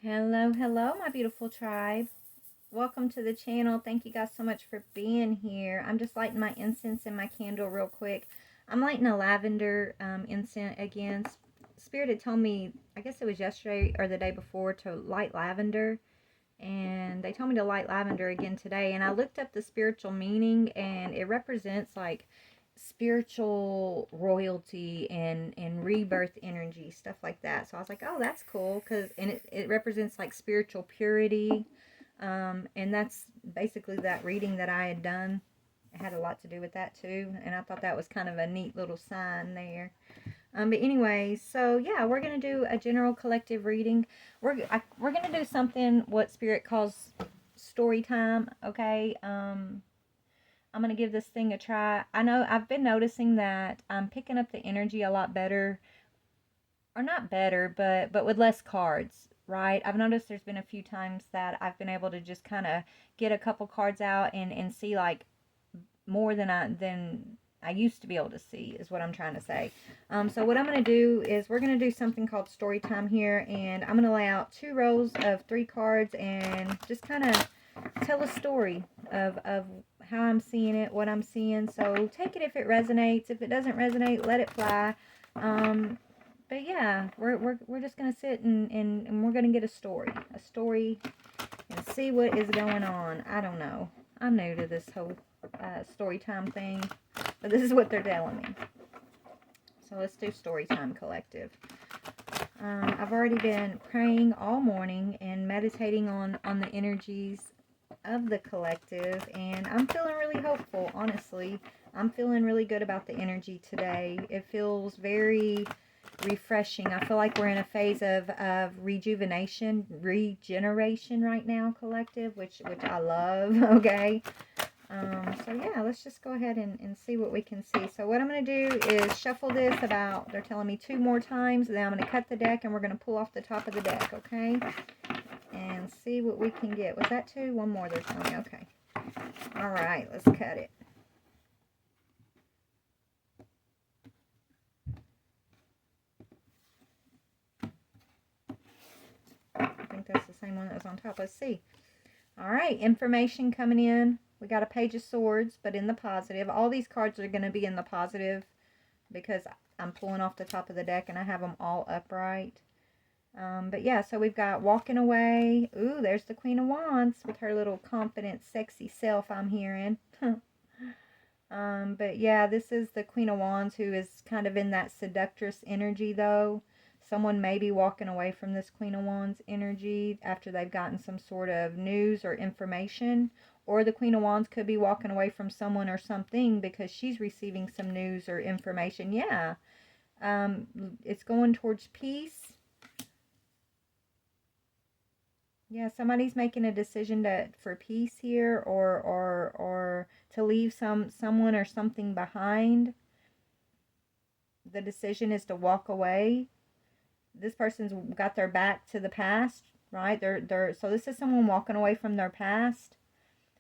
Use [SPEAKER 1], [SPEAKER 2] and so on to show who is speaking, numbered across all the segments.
[SPEAKER 1] Hello, hello, my beautiful tribe. Welcome to the channel. Thank you guys so much for being here. I'm just lighting my incense and my candle real quick. I'm lighting a lavender incense again. Spirit had told me, I guess it was yesterday or the day before, to light lavender. And they told me to light lavender again today. And I looked up the spiritual meaning, and it represents like spiritual royalty and rebirth energy, stuff like that. So I was like, oh, that's cool, because and it represents like spiritual purity, and that's basically that reading that I had done. It had a lot to do with that too, and I thought that was kind of a neat little sign there. But anyway, so yeah, we're gonna do a general collective reading. We're gonna do something what Spirit calls story time. Okay. I'm going to give this thing a try. I know I've been noticing that I'm picking up the energy a lot better, or not better, but with less cards, right? I've noticed there's been a few times that I've been able to just kind of get a couple cards out and see like more than I used to be able to see, is what I'm trying to say. So what I'm going to do is we're going to do something called story time here, and I'm going to lay out 2 rows of 3 cards and just kind of tell a story of how I'm seeing it, what I'm seeing. So take it if it resonates. If it doesn't resonate, let it fly. But yeah, we're just going to sit and we're going to get a story and see what is going on. I don't know. I'm new to this whole story time thing, but this is what they're telling me. So let's do story time collective. I've already been praying all morning and meditating on the energies of the collective, and I'm feeling really hopeful, honestly. I'm feeling really good about the energy today. It feels very refreshing. I feel like we're in a phase of rejuvenation, regeneration right now, collective, which I love. Okay. So yeah, let's just go ahead and see what we can see. So what I'm going to do is shuffle this about, they're telling me 2 more times, then I'm going to cut the deck and we're going to pull off the top of the deck, okay? And see what we can get. Was that 2? 1 more they're telling me. Okay. All right, let's cut it. I think that's the same one that was on top. Let's see. All right, information coming in. We got a Page of Swords, but in the positive. All these cards are going to be in the positive because I'm pulling off the top of the deck and I have them all upright. But yeah, so we've got walking away. Ooh, there's the Queen of Wands with her little confident, sexy self, I'm hearing. But yeah, this is the Queen of Wands, who is kind of in that seductress energy, though. Someone may be walking away from this Queen of Wands energy after they've gotten some sort of news or information. Or the Queen of Wands could be walking away from someone or something because she's receiving some news or information. Yeah. It's going towards peace. Yeah, somebody's making a decision for peace here, or to leave someone or something behind. The decision is to walk away. This person's got their back to the past, right? So this is someone walking away from their past,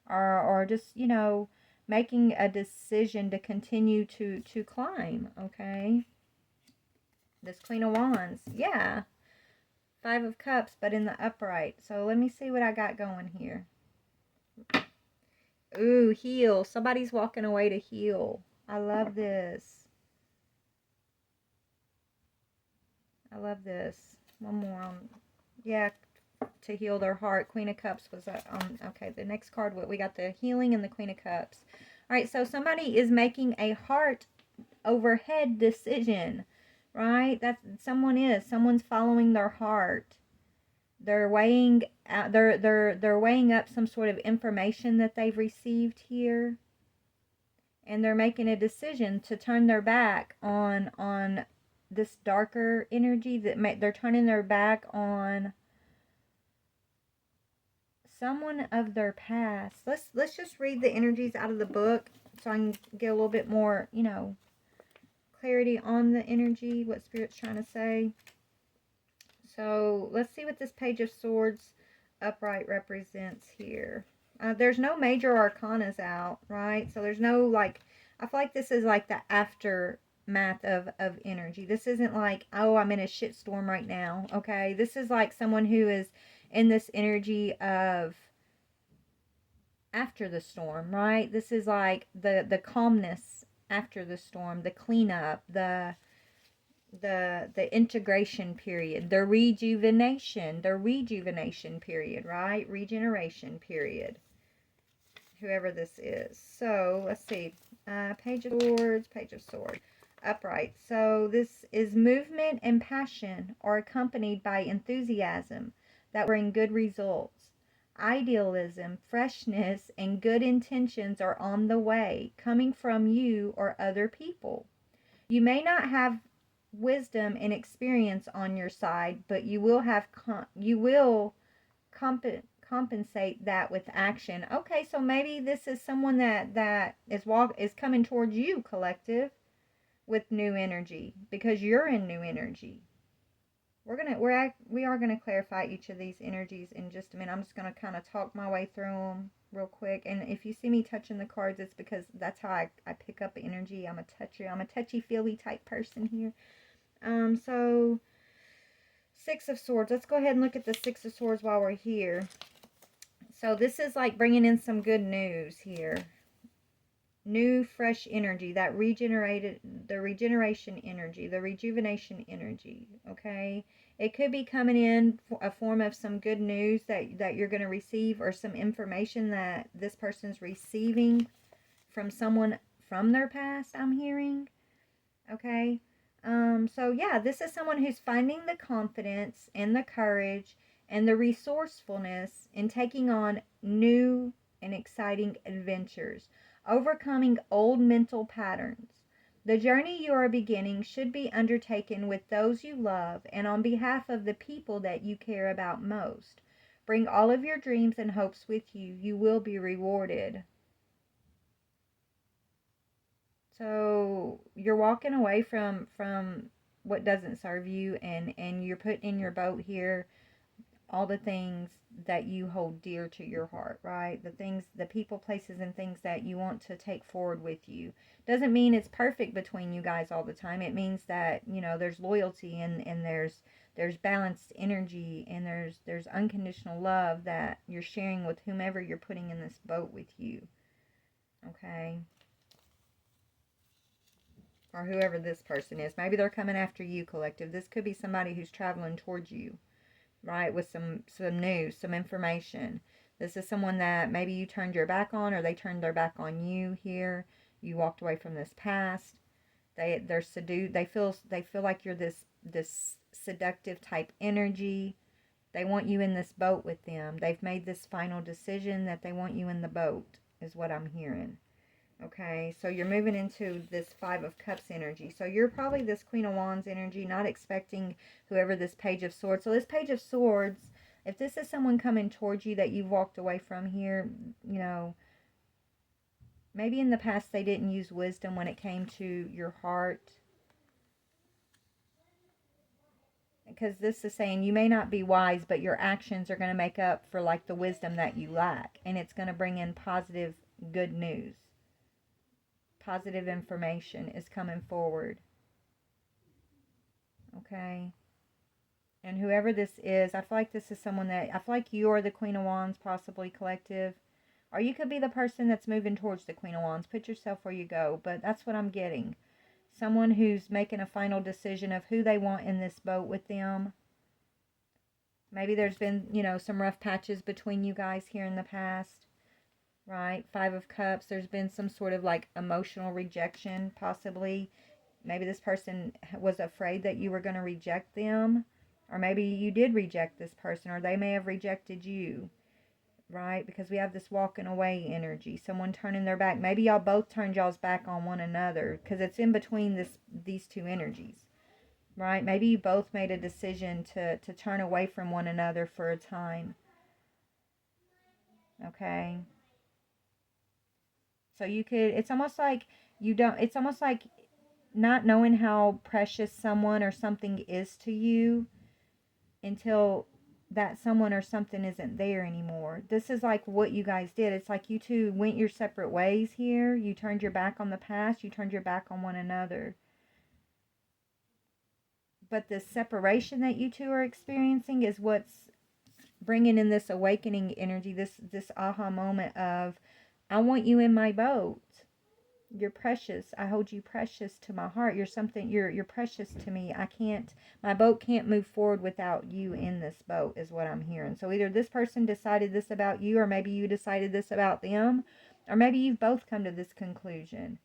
[SPEAKER 1] or just, you know, making a decision to continue to climb, okay? This Queen of Wands. Yeah. 5 of Cups, but in the upright. So let me see what I got going here. Ooh, heal. Somebody's walking away to heal. I love this. I love this. One more. Yeah, to heal their heart. Queen of Cups was on. Okay, the next card, we got the healing and the Queen of Cups. All right, so somebody is making a heart overhead decision, right? Someone's following their heart. They're weighing out, they're weighing up some sort of information that they've received here, and they're making a decision to turn their back on this darker energy. They're turning their back on someone of their past. Let's just read the energies out of the book so I can get a little bit more, you know, clarity on the energy, what Spirit's trying to say. So let's see what this Page of Swords upright represents here. There's no major arcanas out, right? So there's no, like, I feel like this is like the aftermath of energy. This isn't like, oh, I'm in a shitstorm right now, okay? This is like someone who is in this energy of after the storm, right? This is like the calmness after the storm, the cleanup, the integration period, the rejuvenation period, right? Regeneration period. Whoever this is. So let's see. Page of Swords, Page of Swords. Upright. So this is movement and passion are accompanied by enthusiasm that bring good results. Idealism, freshness, and good intentions are on the way, coming from you or other people. You may not have wisdom and experience on your side, but you will have compensate that with action. Okay, so maybe this is someone that is coming towards you, collective, with new energy because you're in new energy. We are gonna clarify each of these energies in just a minute. I'm just gonna kind of talk my way through them real quick. And if you see me touching the cards, it's because that's how I pick up energy. I'm a touchy feely type person here. So Six of Swords. Let's go ahead and look at the Six of Swords while we're here. So this is like bringing in some good news here. New, fresh energy, the regeneration energy, the rejuvenation energy, okay? It could be coming in a form of some good news that you're going to receive, or some information that this person's receiving from someone from their past, I'm hearing, okay? So yeah, this is someone who's finding the confidence and the courage and the resourcefulness in taking on new and exciting adventures, overcoming old mental patterns. The journey you are beginning should be undertaken with those you love and on behalf of the people that you care about most. Bring all of your dreams and hopes with you. You will be rewarded. So you're walking away from what doesn't serve you, and you're putting in your boat here all the things that you hold dear to your heart, right? The things, the people, places, and things that you want to take forward with you. Doesn't mean it's perfect between you guys all the time. It means that, you know, there's loyalty, and there's balanced energy, and there's unconditional love that you're sharing with whomever you're putting in this boat with you. Okay? Or whoever this person is. Maybe they're coming after you, collective. This could be somebody who's traveling towards you, right, with some news, some information. This is someone that maybe you turned your back on, or they turned their back on you here. You walked away from this past. They're seduced. They feel like you're this seductive type energy. They want you in this boat with them. They've made this final decision that they want you in the boat, is what I'm hearing. Okay, so you're moving into this Five of Cups energy. So you're probably this Queen of Wands energy, not expecting whoever this Page of Swords. So this Page of Swords, if this is someone coming towards you that you've walked away from here, you know, maybe in the past they didn't use wisdom when it came to your heart. Because this is saying you may not be wise, but your actions are going to make up for like the wisdom that you lack. And it's going to bring in positive, good news. Positive information is coming forward. Okay. And whoever this is, I feel like this is someone that, I feel like you're the Queen of Wands, possibly, collective. Or you could be the person that's moving towards the Queen of Wands. Put yourself where you go. But that's what I'm getting. Someone who's making a final decision of who they want in this boat with them. Maybe there's been, you know, some rough patches between you guys here in the past. Right? Five of Cups. There's been some sort of like emotional rejection, possibly. Maybe this person was afraid that you were going to reject them. Or maybe you did reject this person, or they may have rejected you, right? Because we have this walking away energy, someone turning their back. Maybe y'all both turned y'all's back on one another, because it's in between these two energies, right? Maybe you both made a decision to turn away from one another for a time, okay? So you could, it's almost like you don't, it's almost like not knowing how precious someone or something is to you until that someone or something isn't there anymore. This is like what you guys did. It's like you two went your separate ways here. You turned your back on the past. You turned your back on one another. But the separation that you two are experiencing is what's bringing in this awakening energy, this aha moment of, I want you in my boat. You're precious. I hold you precious to my heart. You're precious to me. My boat can't move forward without you in this boat, is what I'm hearing. So either this person decided this about you, or maybe you decided this about them, or maybe you've both come to this conclusion.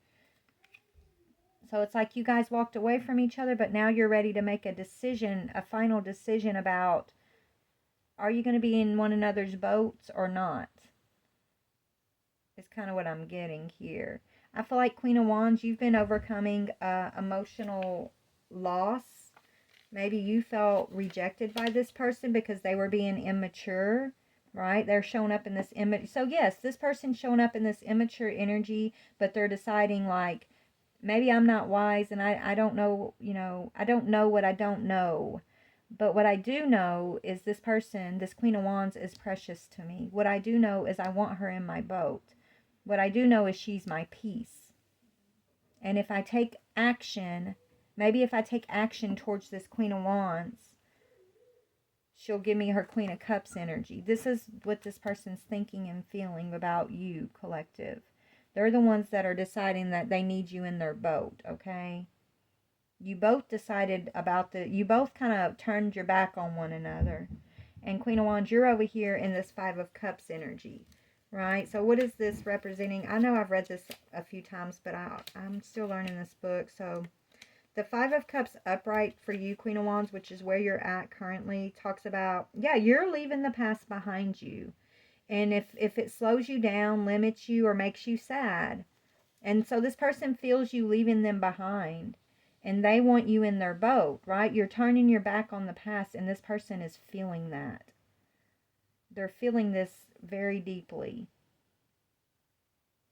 [SPEAKER 1] So it's like you guys walked away from each other, but now you're ready to make a decision, a final decision about, are you going to be in one another's boats or not? Is kind of what I'm getting here. I feel like Queen of Wands, you've been overcoming emotional loss. Maybe you felt rejected by this person because they were being immature, right? They're showing up in this image. So yes, this person's showing up in this immature energy, but they're deciding like, maybe I'm not wise and I don't know, I don't know what I don't know. But what I do know is this person, this Queen of Wands, is precious to me. What I do know is I want her in my boat. What I do know is she's my peace. And if I take action, maybe if I take action towards this Queen of Wands, she'll give me her Queen of Cups energy. This is what this person's thinking and feeling about you, collective. They're the ones that are deciding that they need you in their boat, okay? You both decided you both kind of turned your back on one another. And Queen of Wands, you're over here in this Five of Cups energy, right? So what is this representing? I know I've read this a few times, but I'm still learning this book. So the Five of Cups upright for you, Queen of Wands, which is where you're at currently, talks about, yeah, you're leaving the past behind you. And if it slows you down, limits you, or makes you sad, and so this person feels you leaving them behind, and they want you in their boat, right? You're turning your back on the past, and this person is feeling that. They're feeling this very deeply.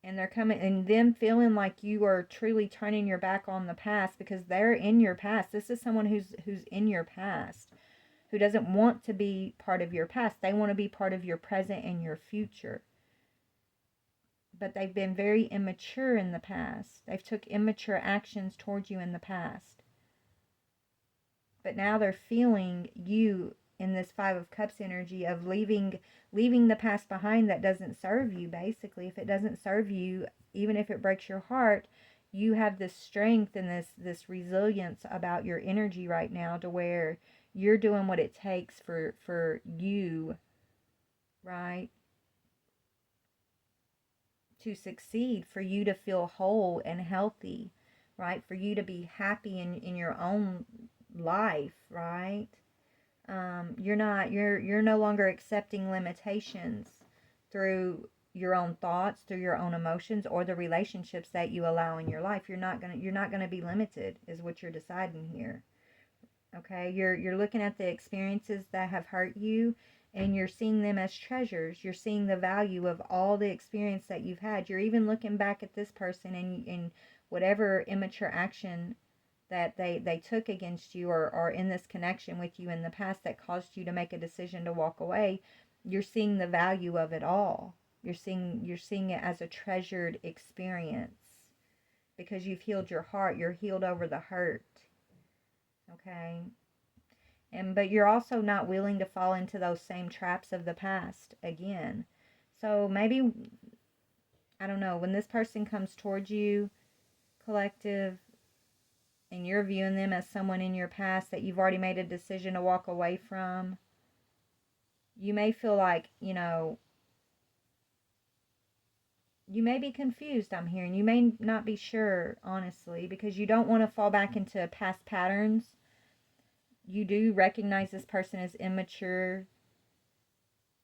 [SPEAKER 1] And they're coming, and them feeling like you are truly turning your back on the past because they're in your past. This is someone who's in your past, who doesn't want to be part of your past. They want to be part of your present and your future. But they've been very immature in the past. They've took immature actions towards you in the past. But now they're feeling you in this Five of Cups energy of leaving the past behind that doesn't serve you, basically. If it doesn't serve you, even if it breaks your heart, you have this strength and this resilience about your energy right now to where you're doing what it takes for you, right, to succeed, for you to feel whole and healthy, right? For you to be happy in your own life, right? You're no longer accepting limitations through your own thoughts, through your own emotions, or the relationships that you allow in your life. You're not gonna be limited, is what you're deciding here. Okay, you're looking at the experiences that have hurt you, and you're seeing them as treasures. You're seeing the value of all the experience that you've had. You're even looking back at this person and whatever immature action that they took against you, or in this connection with you in the past that caused you to make a decision to walk away. You're seeing the value of it all. You're seeing it as a treasured experience because you've healed your heart. You're healed over the hurt. Okay? But you're also not willing to fall into those same traps of the past again. So maybe, I don't know, when this person comes towards you, collective, and you're viewing them as someone in your past that you've already made a decision to walk away from, you may feel like, you may be confused, I'm hearing. You may not be sure, honestly, because you don't want to fall back into past patterns. You do recognize this person as immature,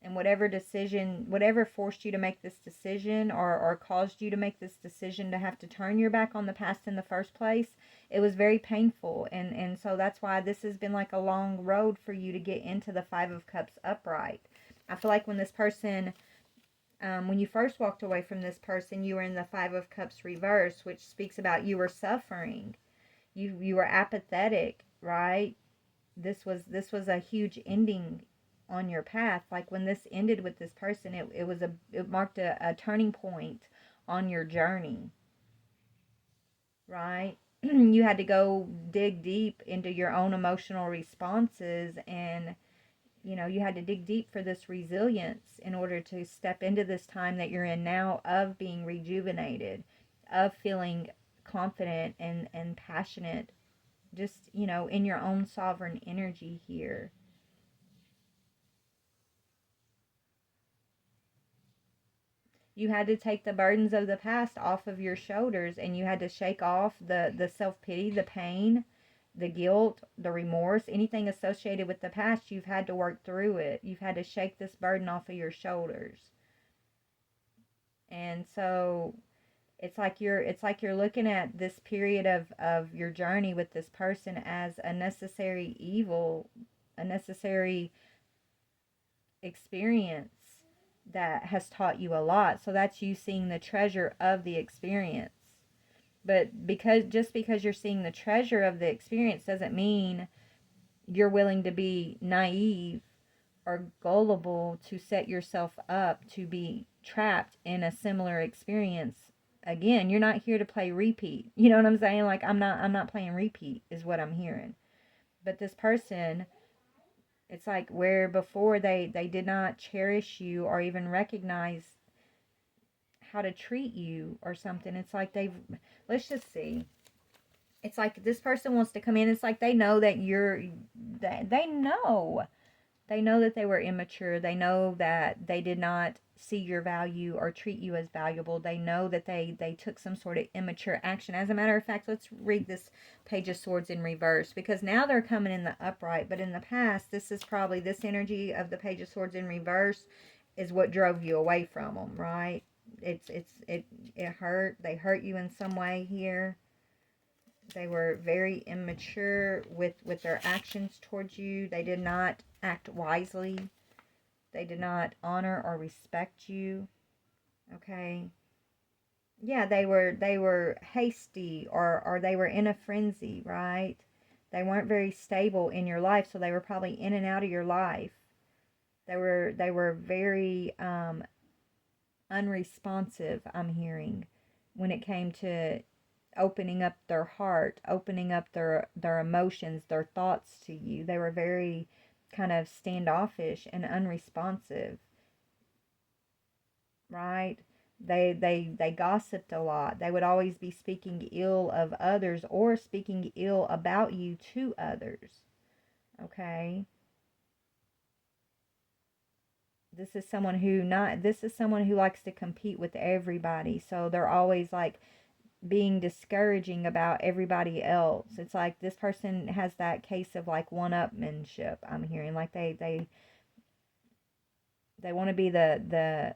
[SPEAKER 1] and whatever forced you to make this decision, or caused you to make this decision to have to turn your back on the past in the first place, it was very painful. And so that's why this has been like a long road for you to get into the Five of Cups upright. I feel like when this person, when you first walked away from this person, you were in the Five of Cups reverse, which speaks about you were suffering. You were apathetic, right? This was a huge ending on your path. Like when this ended with this person, it marked a turning point on your journey, right? You had to go dig deep into your own emotional responses and you had to dig deep for this resilience in order to step into this time that you're in now of being rejuvenated, of feeling confident and passionate, just, in your own sovereign energy here. You had to take the burdens of the past off of your shoulders, and you had to shake off the self-pity, the pain, the guilt, the remorse, anything associated with the past. You've had to work through it. You've had to shake this burden off of your shoulders. And so it's like you're looking at this period of your journey with this person as a necessary evil, a necessary experience that has taught you a lot. So that's you seeing the treasure of the experience. But just because you're seeing the treasure of the experience doesn't mean you're willing to be naive or gullible to set yourself up to be trapped in a similar experience again. You're not here to play repeat. You know what I'm saying? Like, I'm not playing repeat is what I'm hearing. But this person, it's like where before they did not cherish you or even recognize how to treat you or something. It's like let's just see. It's like this person wants to come in. It's like they know that they know. They know that they were immature. They know that they did not see your value or treat you as valuable. They know that they took some sort of immature action. As a matter of fact, let's read this Page of Swords in reverse, because now they're coming in the upright. But in the past, this is probably this energy of the Page of Swords in reverse is what drove you away from them, right? It hurt. They hurt you in some way here. They were very immature with their actions towards you. They did not act wisely. They did not honor or respect you. Okay. Yeah, they were hasty, or they were in a frenzy, right? They weren't very stable in your life, so they were probably in and out of your life. They were very unresponsive, I'm hearing, when it came to opening up their heart, opening up their emotions, their thoughts to you. They were very kind of standoffish and unresponsive, right? They gossiped a lot. They would always be speaking ill of others or speaking ill about you to others. Okay? This is someone who likes to compete with everybody. So they're always like being discouraging about everybody else. It's like this person has that case of like one-upmanship, I'm hearing. Like they want to be the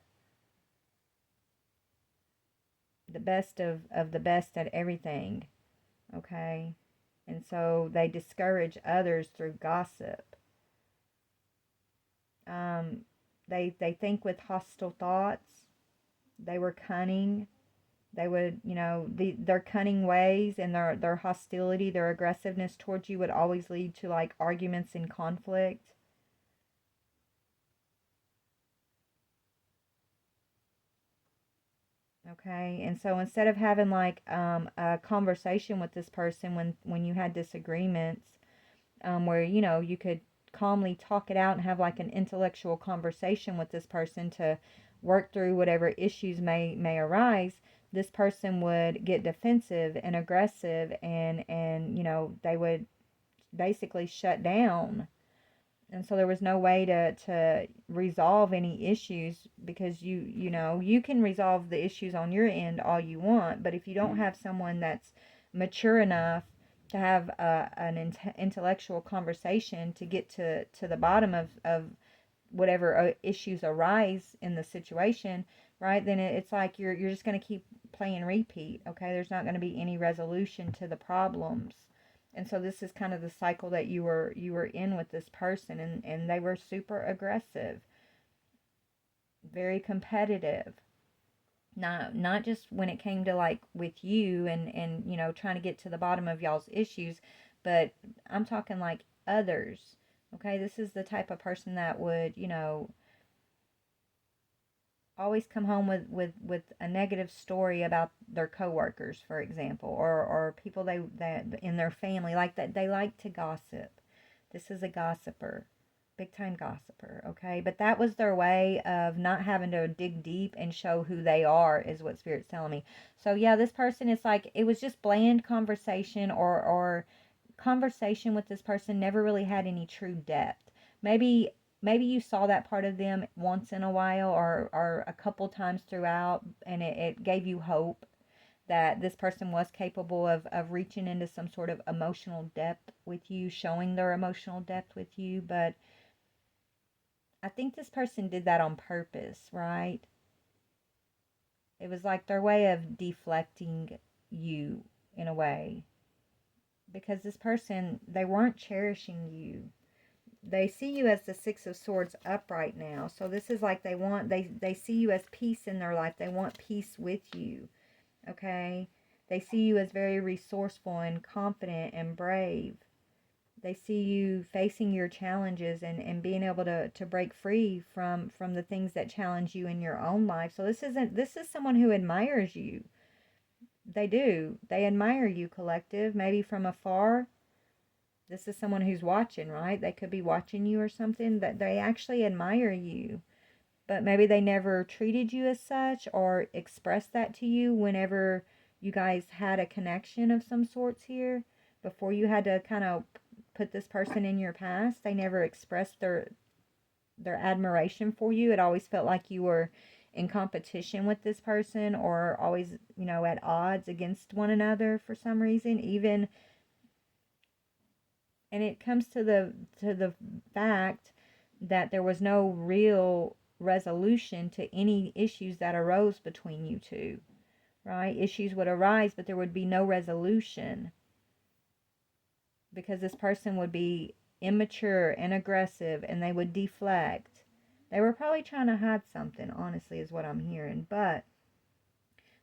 [SPEAKER 1] best of the best at everything. Okay? And so they discourage others through gossip. Um, they think with hostile thoughts. They were cunning. They would, their cunning ways and their hostility, their aggressiveness towards you would always lead to like arguments and conflict. Okay, and so instead of having like a conversation with this person when you had disagreements, where you could calmly talk it out and have like an intellectual conversation with this person to work through whatever issues may arise, this person would get defensive and aggressive, and they would basically shut down. And so there was no way to resolve any issues, because you can resolve the issues on your end all you want, but if you don't have someone that's mature enough to have an intellectual conversation to get to the bottom of whatever issues arise in the situation, right, then it's like you're just going to keep playing repeat. Okay, there's not going to be any resolution to the problems. And so this is kind of the cycle that you were in with this person, and they were super aggressive, very competitive. Not just when it came to like with you and trying to get to the bottom of y'all's issues, but I'm talking like others. Okay, this is the type of person that would, always come home with a negative story about their coworkers, for example, or people that in their family, like that they like to gossip. This is a gossiper, Big time gossiper, okay? But that was their way of not having to dig deep and show who they are, is what Spirit's telling me. So yeah, this person is like, it was just bland conversation, or conversation with this person never really had any true depth. Maybe you saw that part of them once in a while, or a couple times throughout, and it gave you hope that this person was capable of reaching into some sort of emotional depth with you, showing their emotional depth with you. But I think this person did that on purpose, right? It was like their way of deflecting you in a way. Because this person, they weren't cherishing you. They see you as the Six of Swords up right now. So this is like they see you as peace in their life. They want peace with you. Okay? They see you as very resourceful and confident and brave. They see you facing your challenges and being able to break free from the things that challenge you in your own life. So this is someone who admires you. They do. They admire you, collective, maybe from afar. This is someone who's watching, right? They could be watching you or something, that they actually admire you. But maybe they never treated you as such or expressed that to you whenever you guys had a connection of some sorts here. Before you had to kind of put this person in your past, they never expressed their admiration for you. It always felt like you were in competition with this person, or always, at odds against one another for some reason. Even, and it comes to the fact that there was no real resolution to any issues that arose between you two, right? Issues would arise, but there would be no resolution, because this person would be immature and aggressive, and they would deflect. They were probably trying to hide something, honestly, is what I'm hearing. But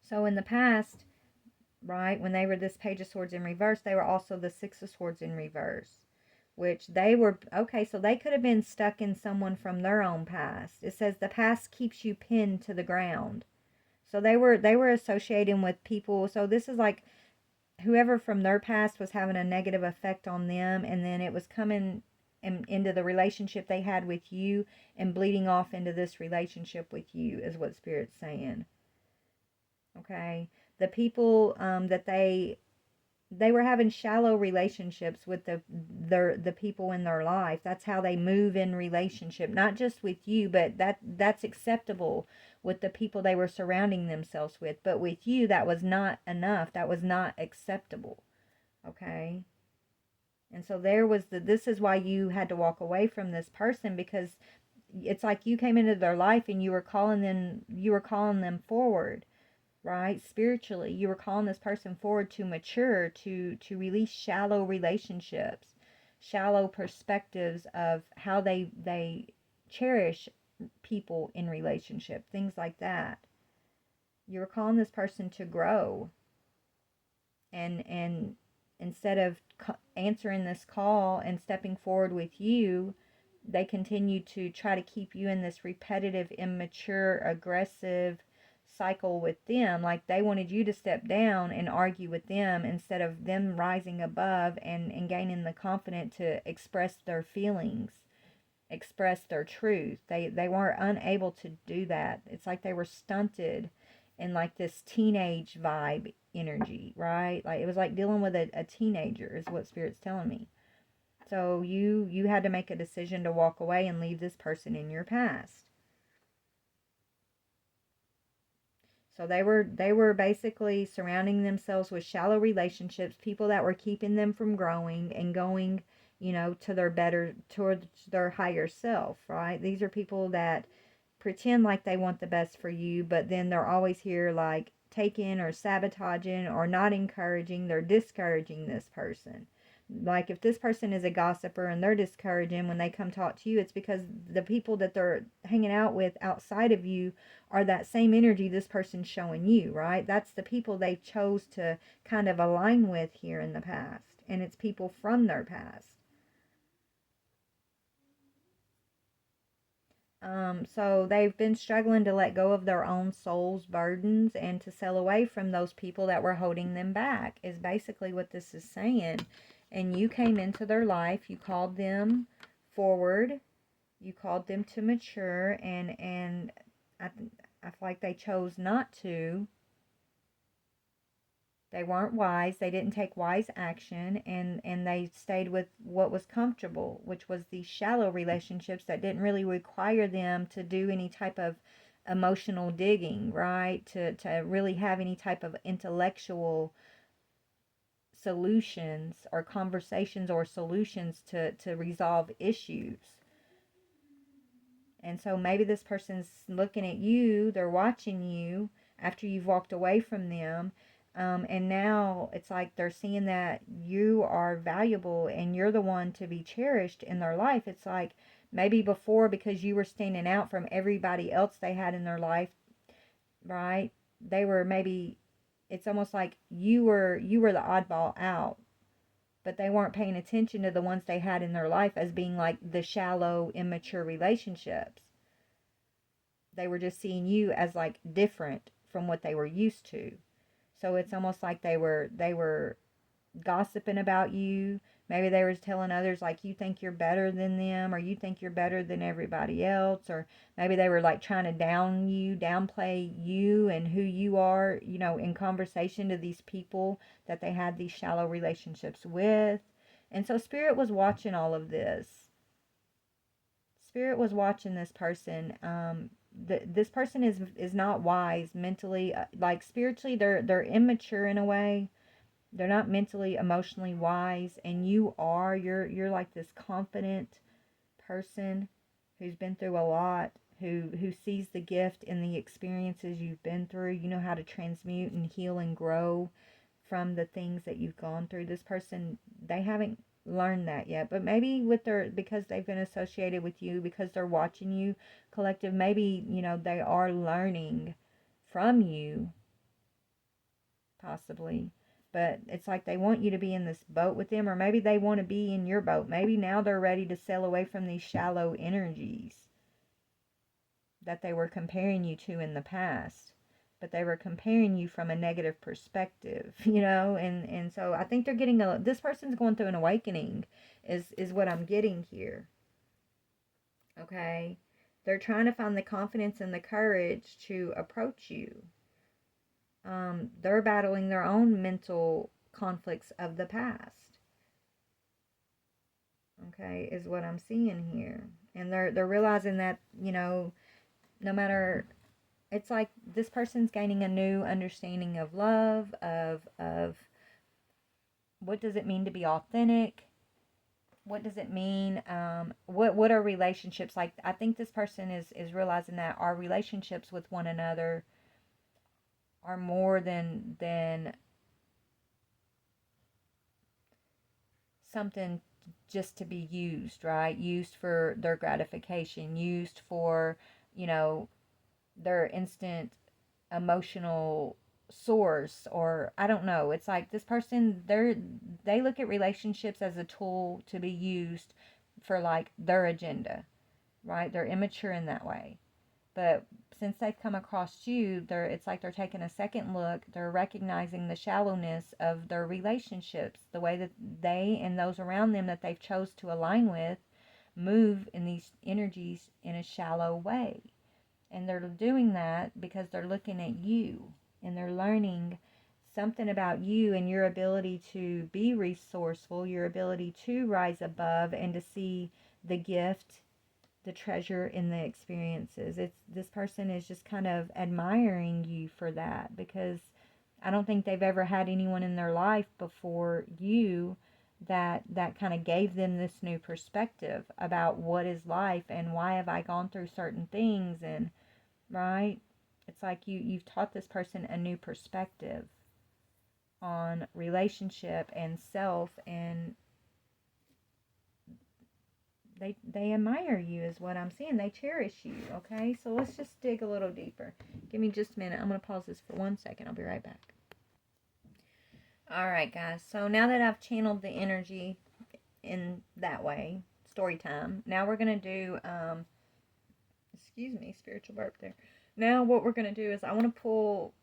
[SPEAKER 1] so in the past, right, when they were this Page of Swords in reverse, they were also the Six of Swords in reverse, which they were, okay, so they could have been stuck in someone from their own past. It says the past keeps you pinned to the ground. So they were associating with people. So this is like whoever from their past was having a negative effect on them, and then it was coming into the relationship they had with you and bleeding off into this relationship with you, is what Spirit's saying. Okay, the people that they were having shallow relationships with the people in their life. That's how they move in relationship, not just with you, but that's acceptable with the people they were surrounding themselves with. But with you, that was not enough. That was not acceptable. Okay? And so this is why you had to walk away from this person, because it's like you came into their life and you were calling them forward, right? Spiritually, you were calling this person forward to mature, to release shallow relationships, shallow perspectives of how they cherish people in relationship, things like that. You were calling this person to grow, and instead of answering this call and stepping forward with you, they continue to try to keep you in this repetitive, immature, aggressive cycle with them. Like they wanted you to step down and argue with them instead of them rising above and gaining the confidence to express their feelings, express their truth. They were unable to do that. It's like they were stunted in like this teenage vibe energy, right? Like it was like dealing with a teenager, is what Spirit's telling me. So you had to make a decision to walk away and leave this person in your past. So they were basically surrounding themselves with shallow relationships, people that were keeping them from growing and going, to their better, towards their higher self, right? These are people that pretend like they want the best for you, but then they're always here like taking or sabotaging or not encouraging. They're discouraging this person. Like if this person is a gossiper and they're discouraging when they come talk to you, it's because the people that they're hanging out with outside of you are that same energy this person's showing you, right? That's the people they chose to kind of align with here in the past. And it's people from their past. So they've been struggling to let go of their own soul's burdens and to sail away from those people that were holding them back, is basically what this is saying. And you came into their life, you called them forward, You called them to mature, and I I feel like they chose not to. They weren't wise. They didn't take wise action, and they stayed with what was comfortable, which was these shallow relationships that didn't really require them to do any type of emotional digging, right? To really have any type of intellectual solutions or conversations or solutions to resolve issues. And so maybe this person's looking at you, they're watching you after you've walked away from them. And now it's like they're seeing that you are valuable and you're the one to be cherished in their life. It's like maybe before, because you were standing out from everybody else they had in their life, right? They were maybe, it's almost like you were the oddball out, but they weren't paying attention to the ones they had in their life as being like the shallow, immature relationships. They were just seeing you as like different from what they were used to. So it's almost like they were gossiping about you. Maybe they were telling others like you think you're better than them, or you think you're better than everybody else, or maybe they were like trying to downplay you and who you are, in conversation to these people that they had these shallow relationships with. And so Spirit was watching all of this. Spirit was watching this person. This person is not wise mentally, like spiritually. They're immature in a way. They're not mentally, emotionally wise, and you're like this confident person who's been through a lot, who sees the gift in the experiences you've been through. You know how to transmute and heal and grow from the things that you've gone through. This person, they haven't learned that yet, but maybe because they've been associated with you, because they're watching you, collective, maybe they are learning from you, possibly. But it's like they want you to be in this boat with them, or maybe they want to be in your boat. Maybe now they're ready to sail away from these shallow energies that they were comparing you to in the past, but they were comparing you from a negative perspective, and so I think they're getting this person's going through an awakening, is what I'm getting here. Okay, they're trying to find the confidence and the courage to approach you. They're battling their own mental conflicts of the past. Okay, is what I'm seeing here, and they're realizing that no matter, it's like this person's gaining a new understanding of love, of what does it mean to be authentic. What does it mean? What are relationships like? I think this person is realizing that our relationships with one another are more than something just to be used, right? Used for their gratification, used for, you know, their instant emotional source, or I don't know. It's like this person, they look at relationships as a tool to be used for like their agenda, right? They're immature in that way. But since they've come across you, it's like they're taking a second look. They're recognizing the shallowness of their relationships, the way that they and those around them that they've chose to align with move in these energies in a shallow way. And they're doing that because they're looking at you and they're learning something about you and your ability to be resourceful, your ability to rise above and to see the gift, the treasure in the experiences. It's this person is just kind of admiring you for that, because I don't think they've ever had anyone in their life before you that kind of gave them this new perspective about what is life and why have I gone through certain things, and right, it's like you've taught this person a new perspective on relationship and self, and they admire you is what I'm seeing. They cherish you. Okay, so let's just dig a little deeper. Give me just a minute. I'm going to pause this for 1 second. I'll be right back. All right, guys, so now that I've channeled the energy in that way, story time, now we're going to do excuse me, spiritual burp there. Now what we're going to do is I want to pull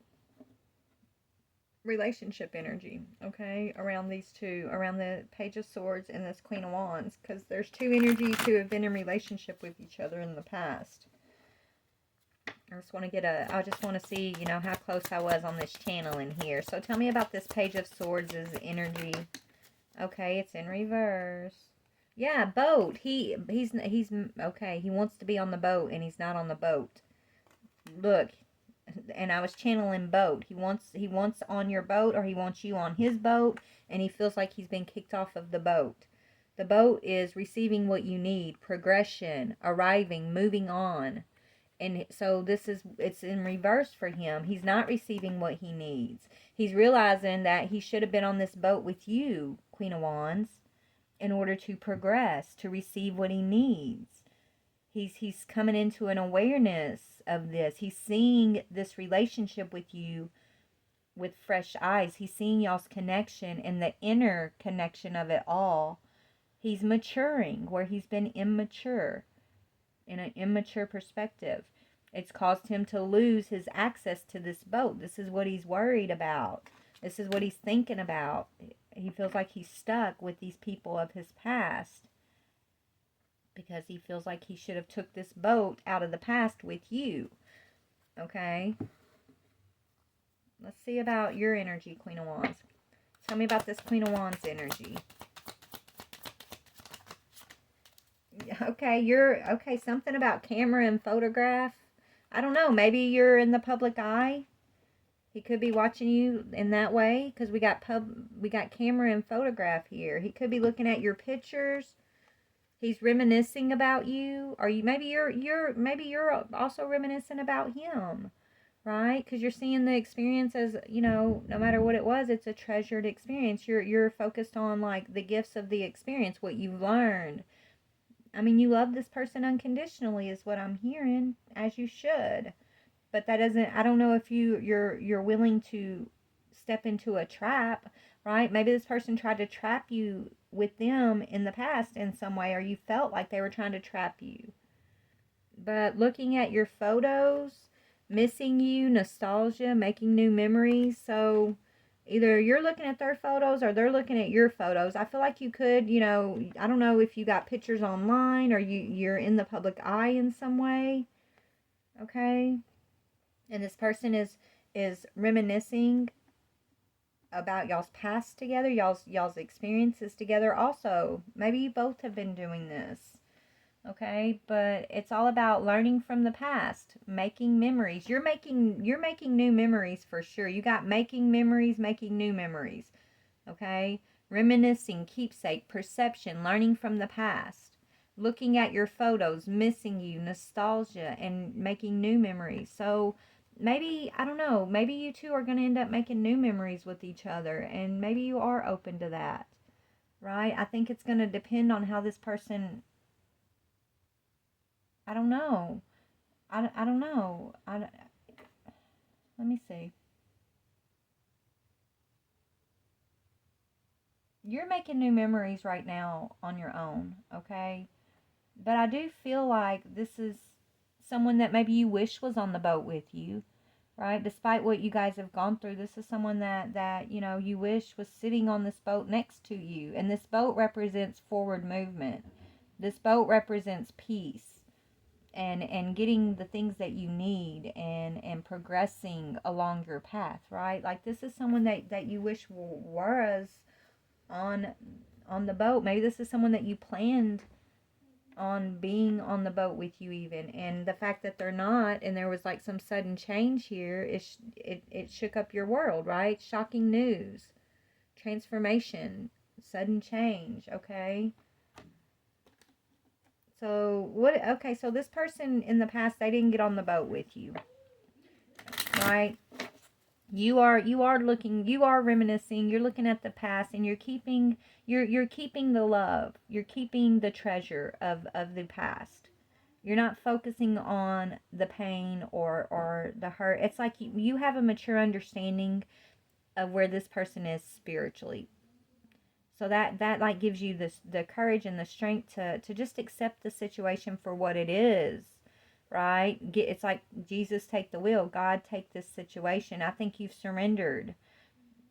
[SPEAKER 1] relationship energy, okay, around these two, around the Page of Swords and this Queen of Wands, because there's two energies who have been in relationship with each other in the past. I just want to get I just want to see, you know, how close I was on this channel in here. So tell me about this Page of Swords' energy. Okay, it's in reverse. Yeah, boat. He's okay. He wants to be on the boat and he's not on the boat. Look, and I was channeling boat. He wants on your boat, or he wants you on his boat, and he feels like he's been kicked off of the boat. The boat is receiving what you need, progression, arriving, moving on. And so it's in reverse for him. He's not receiving what he needs. He's realizing that he should have been on this boat with you, Queen of Wands, in order to progress, to receive what he needs. He's coming into an awareness of this. He's seeing this relationship with you with fresh eyes. He's seeing y'all's connection and the inner connection of it all. He's maturing where he's been immature, in an immature perspective. It's caused him to lose his access to this boat. This is what he's worried about. This is what he's thinking about. He feels like he's stuck with these people of his past, because he feels like he should have took this boat out of the past with you. Okay? Let's see about your energy, Queen of Wands. Tell me about this Queen of Wands energy. Okay, something about camera and photograph. I don't know, maybe you're in the public eye. He could be watching you in that way, because we got camera and photograph here. He could be looking at your pictures. He's reminiscing about you, or maybe you're also reminiscing about him, right? Because you're seeing the experience as, you know, no matter what it was, it's a treasured experience. You're focused on like the gifts of the experience, what you've learned. I mean, you love this person unconditionally, is what I'm hearing, as you should. But that doesn't. I don't know if you're willing to step into a trap, right? Maybe this person tried to trap you with them in the past in some way, or you felt like they were trying to trap you. But looking at your photos, missing you, nostalgia, making new memories. So either you're looking at their photos or they're looking at your photos. I feel like you could, you know, I don't know if you got pictures online or you're in the public eye in some way. Okay? And this person is reminiscing about y'all's past together, y'all's experiences together also. Maybe you both have been doing this. Okay, but it's all about learning from the past, making memories. You're making new memories for sure. You got making memories, making new memories. Okay? Reminiscing, keepsake, perception, learning from the past. Looking at your photos, missing you, nostalgia, and making new memories. So maybe, I don't know, maybe you two are going to end up making new memories with each other, and maybe you are open to that, right? I think it's going to depend on how this person, I don't know. I don't know. Let me see. You're making new memories right now on your own, okay? But I do feel like this is someone that maybe you wish was on the boat with you, right? Despite what you guys have gone through, this is someone that you know, you wish was sitting on this boat next to you. And this boat represents forward movement. This boat represents peace and getting the things that you need and progressing along your path, right? Like this is someone that you wish was on the boat. Maybe this is someone that you planned on being on the boat with you even, and the fact that they're not, and there was like some sudden change here, it shook up your world, right? Shocking news, transformation, sudden change. Okay, so what? Okay, so this person in the past, they didn't get on the boat with you, right? You are looking, you are reminiscing, you're looking at the past, and you're keeping the love, you're keeping the treasure of the past. You're not focusing on the pain or the hurt. It's like you have a mature understanding of where this person is spiritually. So that like gives you the courage and the strength to just accept the situation for what it is, right? It's like Jesus, take the wheel. God, take this situation. I think you've surrendered.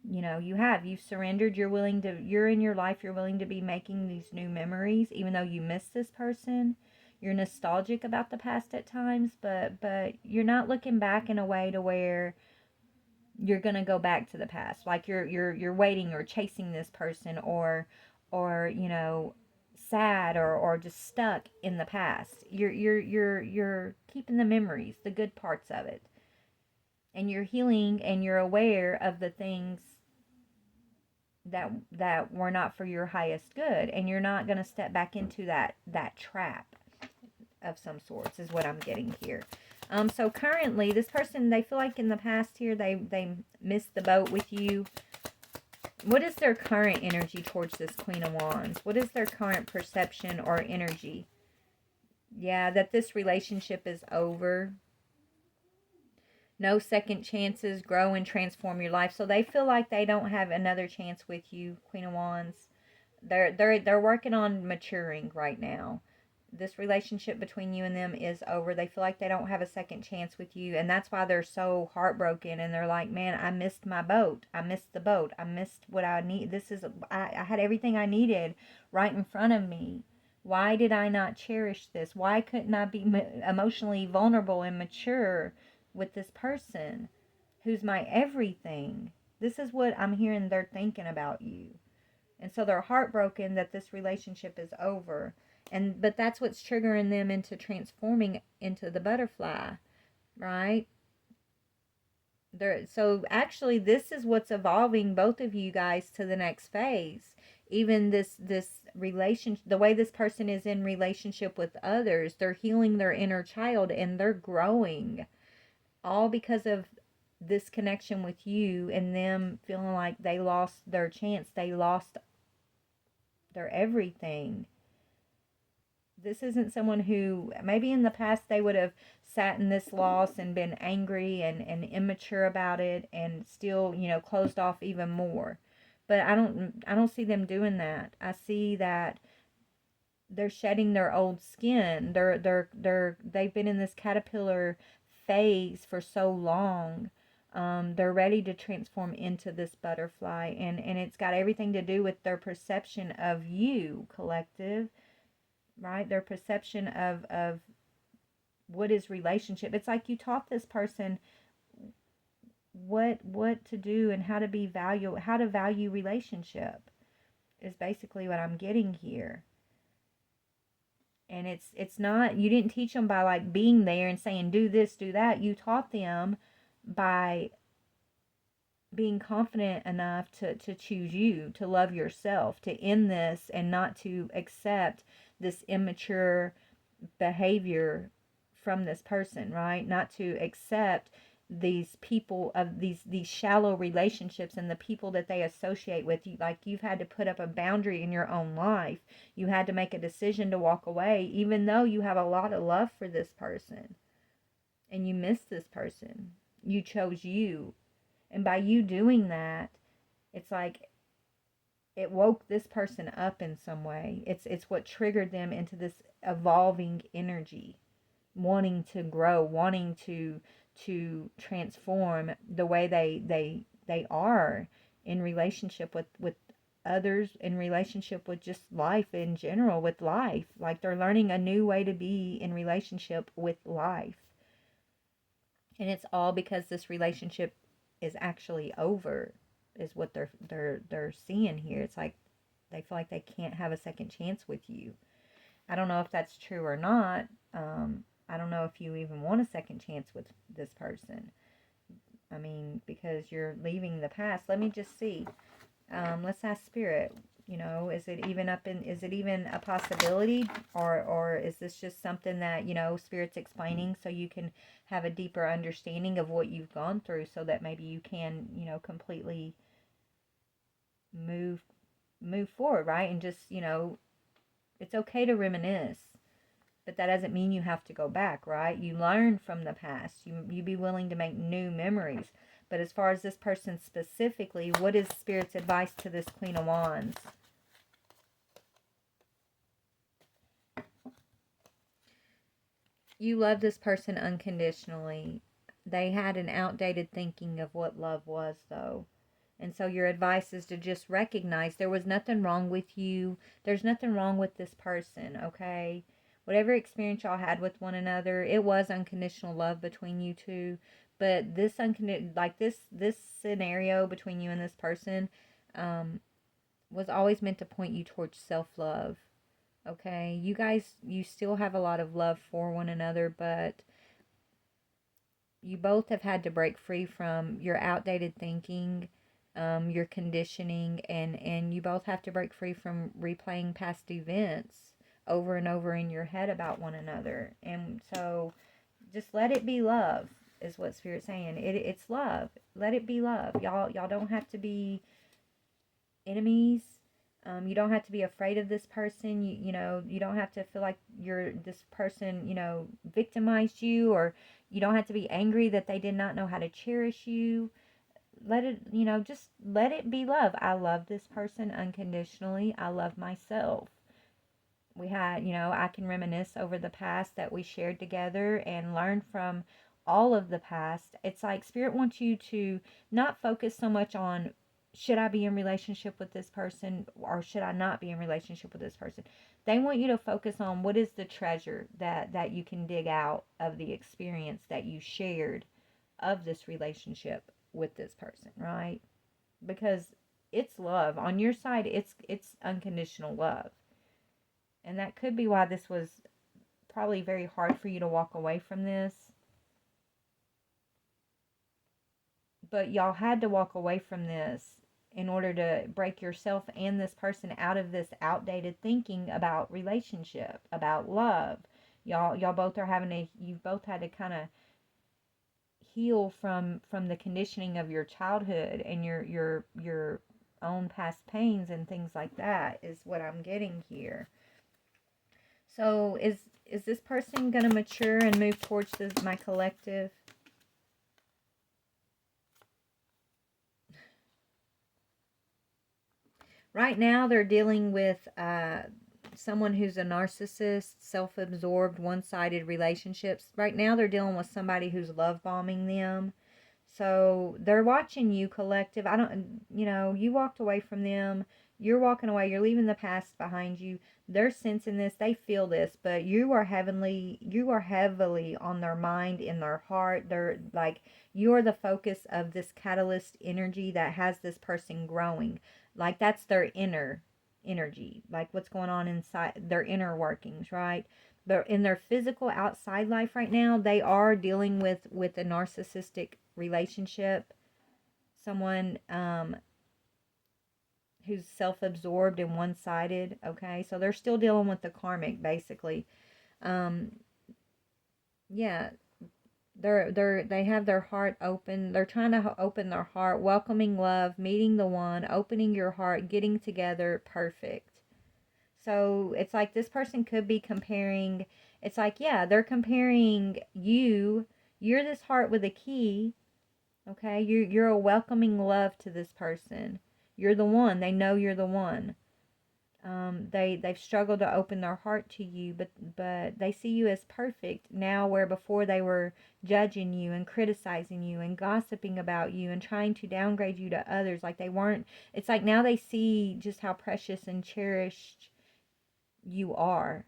[SPEAKER 1] You know, you've surrendered. You're in your life, you're willing to be making these new memories, even though you miss this person. You're nostalgic about the past at times, but you're not looking back in a way to where you're going to go back to the past. Like you're waiting or chasing this person, or you know, sad or just stuck in the past. You're keeping the memories, the good parts of it. And you're healing, and you're aware of the things that were not for your highest good, and you're not going to step back into that trap of some sorts, is what I'm getting here. So currently this person, they feel like in the past here they missed the boat with you. What is their current energy towards this Queen of Wands? What is their current perception or energy? Yeah, that this relationship is over. No second chances. Grow and transform your life. So they feel like they don't have another chance with you, Queen of Wands. They're working on maturing right now. This relationship between you and them is over. They feel like they don't have a second chance with you, and that's why they're so heartbroken, and they're like, man, I missed my boat. I missed the boat. I missed what I need. I had everything I needed right in front of me. Why did I not cherish this? Why couldn't I be emotionally vulnerable and mature with this person who's my everything? This is what I'm hearing they're thinking about you. And so they're heartbroken that this relationship is over. But that's what's triggering them into transforming into the butterfly, right? So actually this is what's evolving both of you guys to the next phase. Even this relation, the way this person is in relationship with others, they're healing their inner child and they're growing, all because of this connection with you and them feeling like they lost their chance, they lost their everything. This isn't someone who, maybe in the past they would have sat in this loss and been angry and immature about it and still, you know, closed off even more. But I don't see them doing that. I see that they're shedding their old skin. They've been in this caterpillar phase for so long. They're ready to transform into this butterfly, and it's got everything to do with their perception of you, collective, right? Their perception of what is relationship. It's like you taught this person what to do and how to value relationship, is basically what I'm getting here. And it's not, you didn't teach them by like being there and saying do this, do that. You taught them by being confident enough to choose you, to love yourself, to end this and not to accept this immature behavior from this person, right? Not to accept these people of these shallow relationships and the people that they associate with you. Like, you've had to put up a boundary in your own life. You had to make a decision to walk away, even though you have a lot of love for this person and you miss this person. You chose you, and by you doing that, it's like it woke this person up in some way. It's what triggered them into this evolving energy, wanting to grow, wanting to transform the way they are in relationship with others, in relationship with just life in general, with life. Like, they're learning a new way to be in relationship with life. And it's all because this relationship is actually over, is what they're seeing here. It's like they feel like they can't have a second chance with you. I don't know if that's true or not. I don't know if you even want a second chance with this person. I mean, because you're leaving the past. Let me just see. Let's ask Spirit. You know, is it even a possibility, or is this just something that, you know, Spirit's explaining so you can have a deeper understanding of what you've gone through, so that maybe you can, you know, completely move forward, right? And just, you know, it's okay to reminisce, but that doesn't mean you have to go back, right? You learn from the past. You be willing to make new memories. But as far as this person specifically, what is Spirit's advice to this Queen of Wands? You love this person unconditionally. They had an outdated thinking of what love was, though. And so your advice is to just recognize there was nothing wrong with you. There's nothing wrong with this person, okay? Whatever experience y'all had with one another, it was unconditional love between you two. But this this scenario between you and this person um, was always meant to point you towards self-love. Okay? You guys, you still have a lot of love for one another, but you both have had to break free from your outdated thinking, your conditioning, and you both have to break free from replaying past events over and over in your head about one another. And so just let it be love is what Spirit's saying. It's love. Let it be love. Y'all don't have to be enemies. You don't have to be afraid of this person. You don't have to feel like this person, victimized you, or you don't have to be angry that they did not know how to cherish you. Let it, just let it be love. I love this person unconditionally. I love myself. We had, I can reminisce over the past that we shared together and learn from all of the past. It's like Spirit wants you to not focus so much on should I be in relationship with this person or should I not be in relationship with this person. They want you to focus on what is the treasure that you can dig out of the experience that you shared of this relationship with this person, right? Because it's love. On your side, it's unconditional love. And that could be why this was probably very hard for you to walk away from this. But y'all had to walk away from this in order to break yourself and this person out of this outdated thinking about relationship, about love. Y'all both are you've both had to kind of heal from the conditioning of your childhood and your own past pains and things like that is what I'm getting here. So is this person going to mature and move towards my collective? Right now, they're dealing with someone who's a narcissist, self-absorbed, one-sided relationships. Right now, they're dealing with somebody who's love bombing them. So they're watching you, collective. You walked away from them. You're walking away. You're leaving the past behind you. They're sensing this. They feel this, but you are heavily on their mind, in their heart. They're like, you are the focus of this catalyst energy that has this person growing. Like that's their inner energy, like what's going on inside their inner workings, right? But in their physical outside life right now, they are dealing with a narcissistic relationship, someone who's self-absorbed and one-sided. Okay, so they're still dealing with the karmic, basically. um yeah, they have their heart open. They're trying to open their heart, welcoming love, meeting the one, opening your heart, getting together, perfect. So it's like this person could be comparing, it's like, yeah, they're comparing you're this heart with a key. Okay, you're a welcoming love to this person. You're the one. They know you're the one. They've struggled to open their heart to you, but they see you as perfect now, where before they were judging you and criticizing you and gossiping about you and trying to downgrade you to others, like they weren't. It's like now they see just how precious and cherished you are.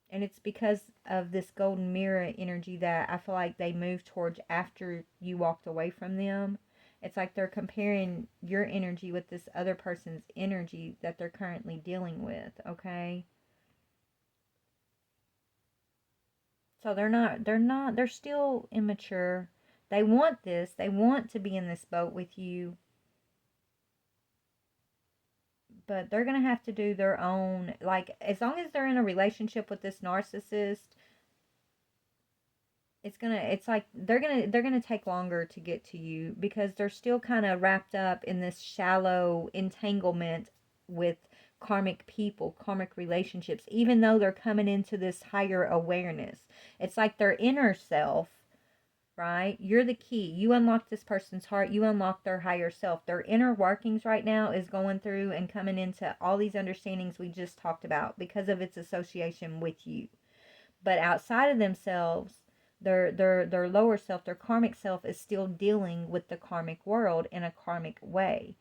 [SPEAKER 1] And it's because of this golden mirror energy that I feel like they moved towards after you walked away from them. It's like they're comparing your energy with this other person's energy that they're currently dealing with, okay? So they're still immature. They want this. They want to be in this boat with you, but they're going to have to do their own, like, as long as they're in a relationship with this narcissist, it's like they're gonna take longer to get to you because they're still kind of wrapped up in this shallow entanglement with karmic people, karmic relationships, even though they're coming into this higher awareness. It's like their inner self, right? You're the key. You unlock this person's heart, you unlock their higher self. Their inner workings right now is going through and coming into all these understandings we just talked about because of its association with you. But outside of themselves, their lower self, their karmic self, is still dealing with the karmic world in a karmic way.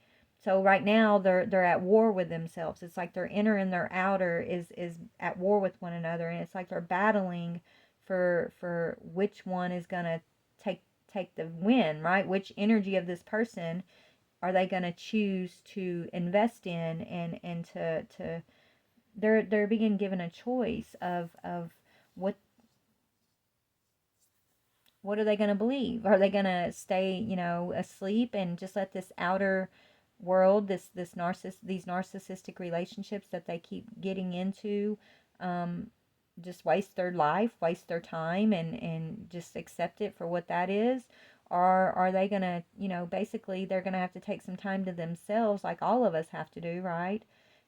[SPEAKER 1] So right now they're at war with themselves. It's like their inner and their outer is at war with one another, and it's like they're battling for which one is gonna take the win, right? Which energy of this person are they gonna choose to invest in, and to they're being given a choice of what what are they going to believe? Are they going to stay, asleep and just let this outer world, these narcissistic relationships that they keep getting into, um, just waste their life, waste their time, and just accept it for what that is? Or are they going to, basically they're going to have to take some time to themselves, like all of us have to do, right?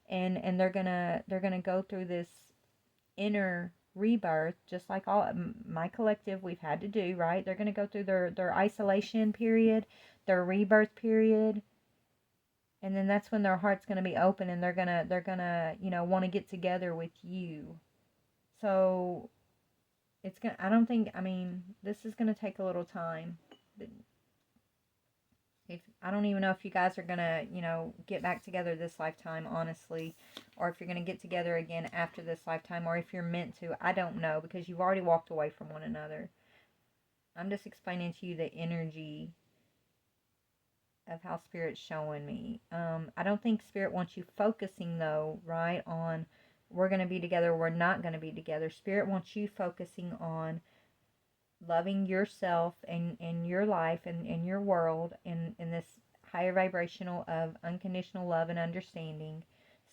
[SPEAKER 1] And they're going to go through this inner rebirth, just like all my collective we've had to do, right? They're going to go through their isolation period, their rebirth period, and then that's when their heart's going to be open, and they're going to want to get together with you. So it's going to, I don't think, I mean, this is going to take a little time. If I don't even know if you guys are gonna, get back together this lifetime, honestly, or if you're gonna get together again after this lifetime, or if you're meant to. I don't know, because you've already walked away from one another. I'm just explaining to you the energy of how Spirit's showing me. I don't think Spirit wants you focusing, though, right, on we're gonna be together, we're not gonna be together. Spirit wants you focusing on loving yourself and your life and your world in this higher vibrational of unconditional love and understanding,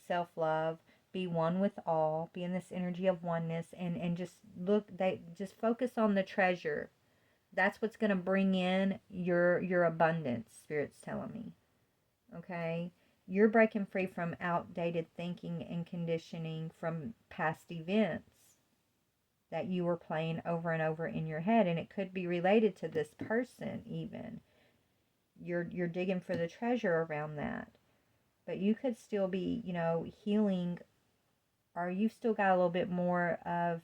[SPEAKER 1] self-love, be one with all, be in this energy of oneness, and just focus on the treasure. That's what's going to bring in your abundance, Spirit's telling me. Okay? You're breaking free from outdated thinking and conditioning from past events that you were playing over and over in your head, and it could be related to this person. Even you're digging for the treasure around that, but you could still be, healing, or you've still got a little bit more of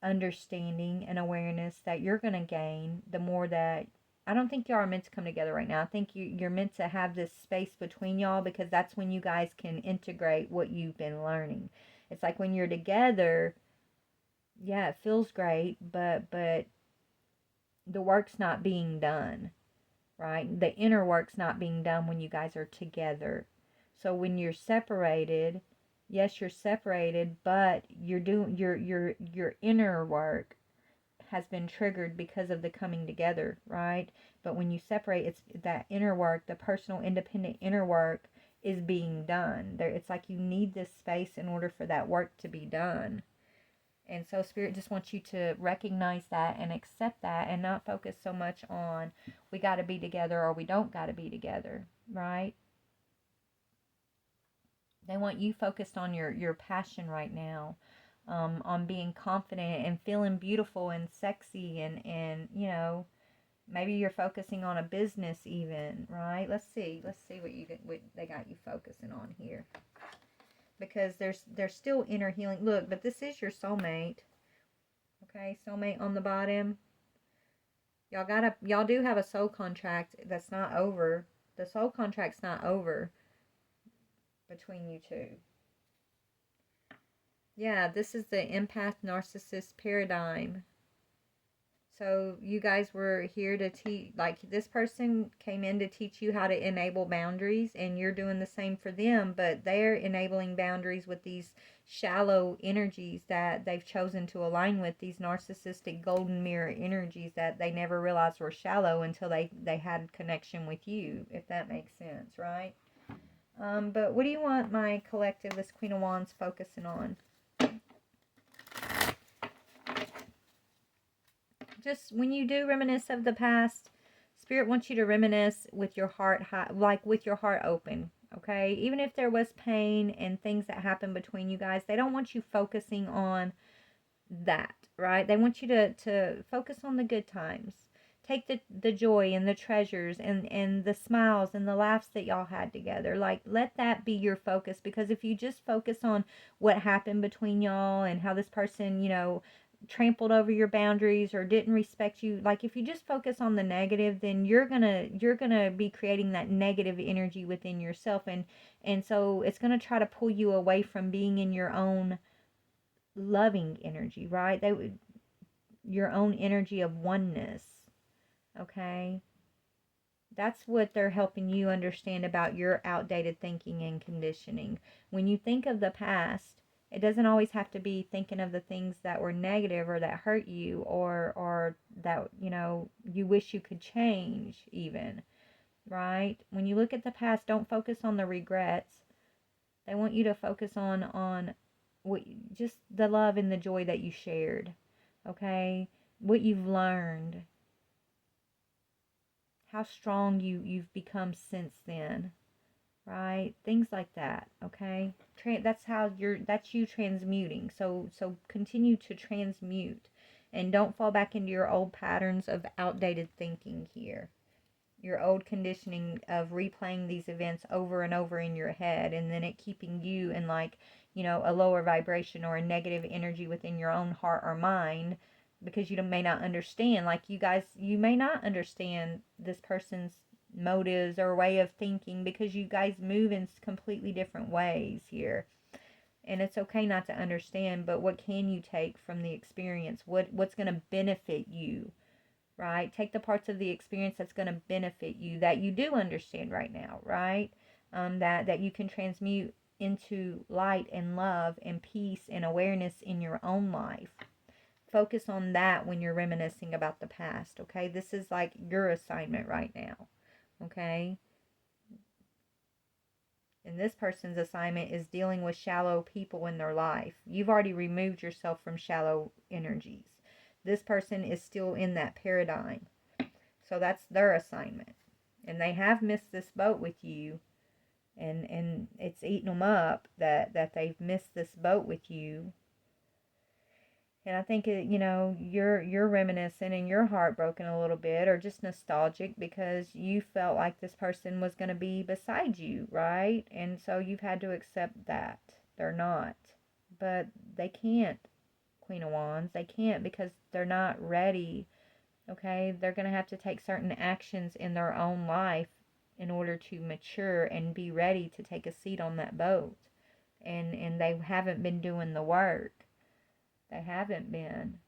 [SPEAKER 1] understanding and awareness that you're going to gain the more that. I don't think y'all are meant to come together right now. I think you're meant to have this space between y'all, because that's when you guys can integrate what you've been learning. It's like when you're together, yeah, it feels great, but the work's not being done, right? The inner work's not being done when you guys are together. So when you're separated, yes, you're separated, but you're doing your inner work has been triggered because of the coming together, right? But when you separate, it's that inner work, the personal independent inner work is being done. There, it's like you need this space in order for that work to be done. And so Spirit just wants you to recognize that and accept that, and not focus so much on we got to be together or we don't got to be together, right? They want you focused on your passion right now, on being confident and feeling beautiful and sexy, and maybe you're focusing on a business even, right? Let's see what they got you focusing on here, because there's still inner healing. Look, but this is your soulmate. Okay, soulmate on the bottom. Y'all do have a soul contract that's not over. The soul contract's not over between you two. Yeah, this is the empath narcissist paradigm. So you guys were here to teach, like this person came in to teach you how to enable boundaries, and you're doing the same for them, but they're enabling boundaries with these shallow energies that they've chosen to align with, these narcissistic golden mirror energies that they never realized were shallow until they had connection with you, if that makes sense, right? But what do you want my collective, this Queen of Wands, focusing on? Just when you do reminisce of the past, Spirit wants you to reminisce with your heart high, like with your heart open, okay? Even if there was pain and things that happened between you guys, they don't want you focusing on that, right? They want you to focus on the good times. Take the joy and the treasures and the smiles and the laughs that y'all had together. Like, let that be your focus, because if you just focus on what happened between y'all and how this person, trampled over your boundaries or didn't respect you. Like if you just focus on the negative, then you're gonna be creating that negative energy within yourself, and so it's gonna try to pull you away from being in your own loving energy, right? Your own energy of oneness. Okay, that's what they're helping you understand about your outdated thinking and conditioning. When you think of the past, it doesn't always have to be thinking of the things that were negative or that hurt you, or that, you wish you could change even, right? When you look at the past, don't focus on the regrets. They want you to focus on what, just the love and the joy that you shared, okay? What you've learned, how strong you've become since then, right? Things like that, okay? That's you transmuting. So continue to transmute, and don't fall back into your old patterns of outdated thinking here. Your old conditioning of replaying these events over and over in your head, and then it keeping you in, like, a lower vibration or a negative energy within your own heart or mind, because you may not understand. Like, you may not understand this person's motives or way of thinking, because you guys move in completely different ways here. And it's okay not to understand, but what can you take from the experience? What's going to benefit you? Right? Take the parts of the experience that's going to benefit you, that you do understand right now, right? That you can transmute into light and love and peace and awareness in your own life. Focus on that when you're reminiscing about the past, okay? This is like your assignment right now, okay? And this person's assignment is dealing with shallow people in their life. You've already removed yourself from shallow energies. This person is still in that paradigm. So that's their assignment. And they have missed this boat with you. And it's eating them up that they've missed this boat with you. And I think, you're reminiscing and you're heartbroken a little bit, or just nostalgic, because you felt like this person was going to be beside you, right? And so you've had to accept that they're not. But they can't, Queen of Wands. They can't, because they're not ready. Okay, they're going to have to take certain actions in their own life in order to mature and be ready to take a seat on that boat. And they haven't been doing the work. They haven't been.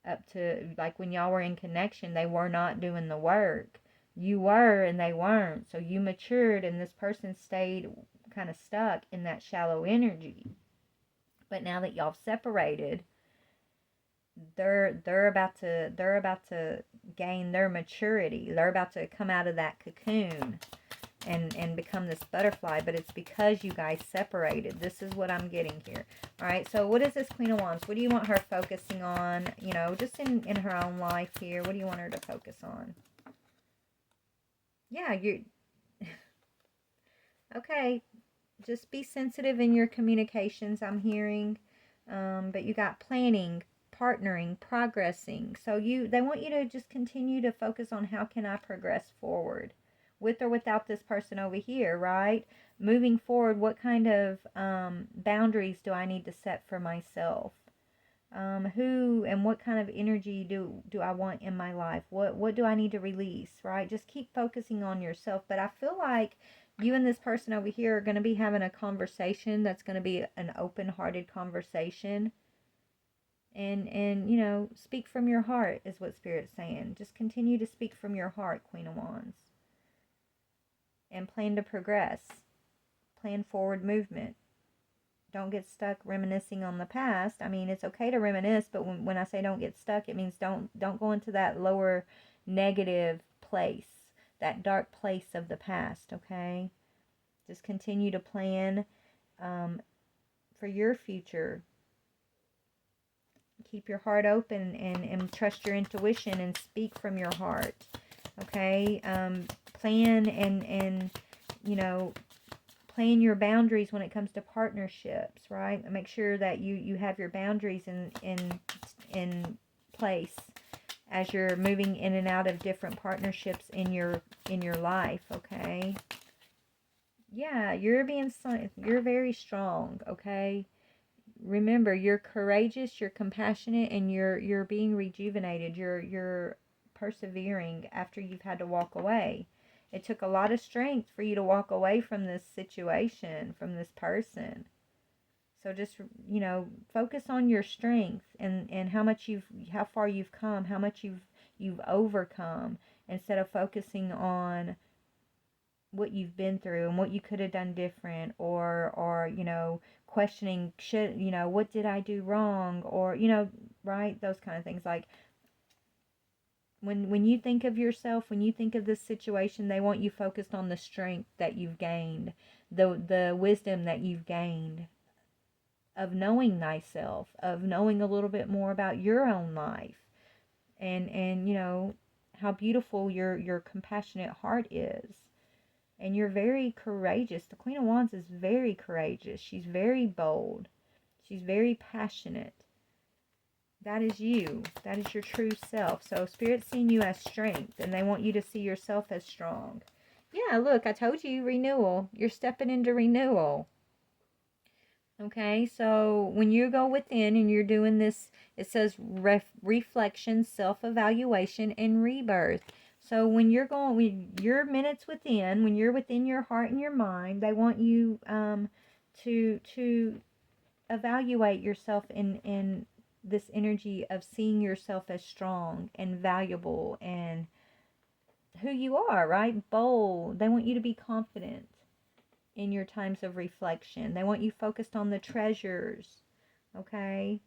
[SPEAKER 1] Up to, like, when y'all were in connection, they were not doing the work. You were and they weren't. So you matured, and this person stayed kind of stuck in that shallow energy. But now that y'all separated, they're about to gain their maturity. They're about to come out of that cocoon and become this butterfly, but it's because you guys separated. This is what I'm getting here. All right, so what is this Queen of Wands? What do you want her focusing on, just in her own life here? What do you want her to focus on? Yeah, okay. Just be sensitive in your communications, I'm hearing. But you got planning, partnering, progressing. So they want you to just continue to focus on, how can I progress forward, with or without this person over here, right? Moving forward, what kind of boundaries do I need to set for myself? Who and what kind of energy do I want in my life? What do I need to release, right? Just keep focusing on yourself. But I feel like you and this person over here are going to be having a conversation that's going to be an open-hearted conversation. And speak from your heart is what Spirit's saying. Just continue to speak from your heart, Queen of Wands. And plan to progress. Plan forward movement. Don't get stuck reminiscing on the past. I mean, it's okay to reminisce, but when I say don't get stuck, it means don't go into that lower negative place, that dark place of the past, okay? Just continue to plan for your future. Keep your heart open and trust your intuition and speak from your heart, okay? Plan and plan your boundaries when it comes to partnerships, right? Make sure that you have your boundaries in place as you're moving in and out of different partnerships in your life, okay? Yeah, you're very strong, okay? remember, you're courageous, you're compassionate, and you're being rejuvenated. You're persevering after you've had to walk away. It took a lot of strength for you to walk away from this situation, from this person. So just, focus on your strength, and how far you've come, how much you've overcome, instead of focusing on what you've been through and what you could have done different, or questioning, should, what did I do wrong, or, right, those kind of things. Like, when you think of yourself, when you think of this situation, they want you focused on the strength that you've gained, the wisdom that you've gained, of knowing thyself, of knowing a little bit more about your own life, and how beautiful your compassionate heart is. And you're very courageous. The Queen of Wands is very courageous. She's very bold. She's very passionate. That is you. That is your true self. So Spirit's seeing you as strength, and they want you to see yourself as strong. Yeah, look, I told you, renewal. You're stepping into renewal. Okay, so when you go within and you're doing this, it says reflection, self-evaluation, and rebirth. So when you're going, when your minutes within, when you're within your heart and your mind, they want you to evaluate yourself in this energy of seeing yourself as strong and valuable and who you are, right? Bold. They want you to be confident in your times of reflection. They want you focused on the treasures. Okay?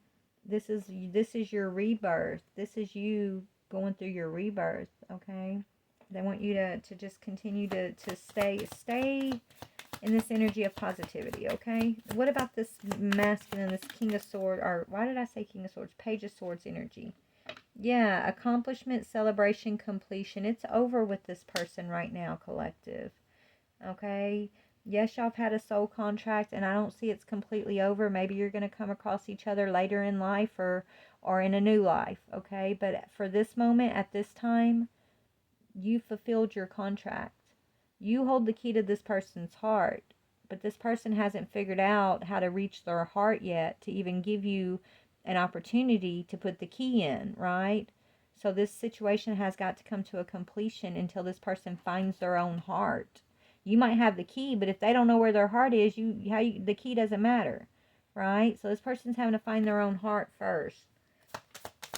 [SPEAKER 1] This is your rebirth. This is you going through your rebirth, okay? They want you to just continue to stay in this energy of positivity, okay? What about this masculine, this King of Swords, or why did I say King of Swords? Page of Swords energy. Yeah, accomplishment, celebration, completion. It's over with this person right now, collective. Okay? Yes, y'all have had a soul contract, and I don't see it's completely over. Maybe you're going to come across each other later in life, or in a new life, okay? But for this moment, at this time, you fulfilled your contract. You hold the key to this person's heart, but this person hasn't figured out how to reach their heart yet to even give you an opportunity to put the key in, right? So this situation has got to come to a completion until this person finds their own heart. You might have the key, but if they don't know where their heart is, the key doesn't matter, right? So this person's having to find their own heart first.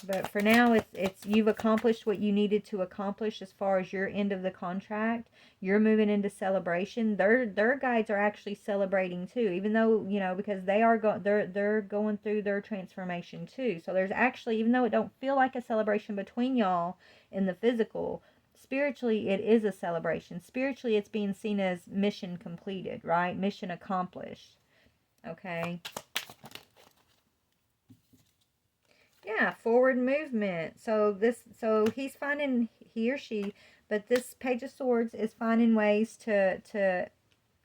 [SPEAKER 1] But for now, it's you've accomplished what you needed to accomplish as far as your end of the contract. You're moving into celebration. Their guides are actually celebrating too, even though, because they're going through their transformation too. So there's actually, even though it don't feel like a celebration between y'all in the physical, spiritually it is a celebration. Spiritually, it's being seen as mission completed, right? Mission accomplished. Okay. Yeah, forward movement. So he's finding, he or she, but this Page of Swords is finding ways to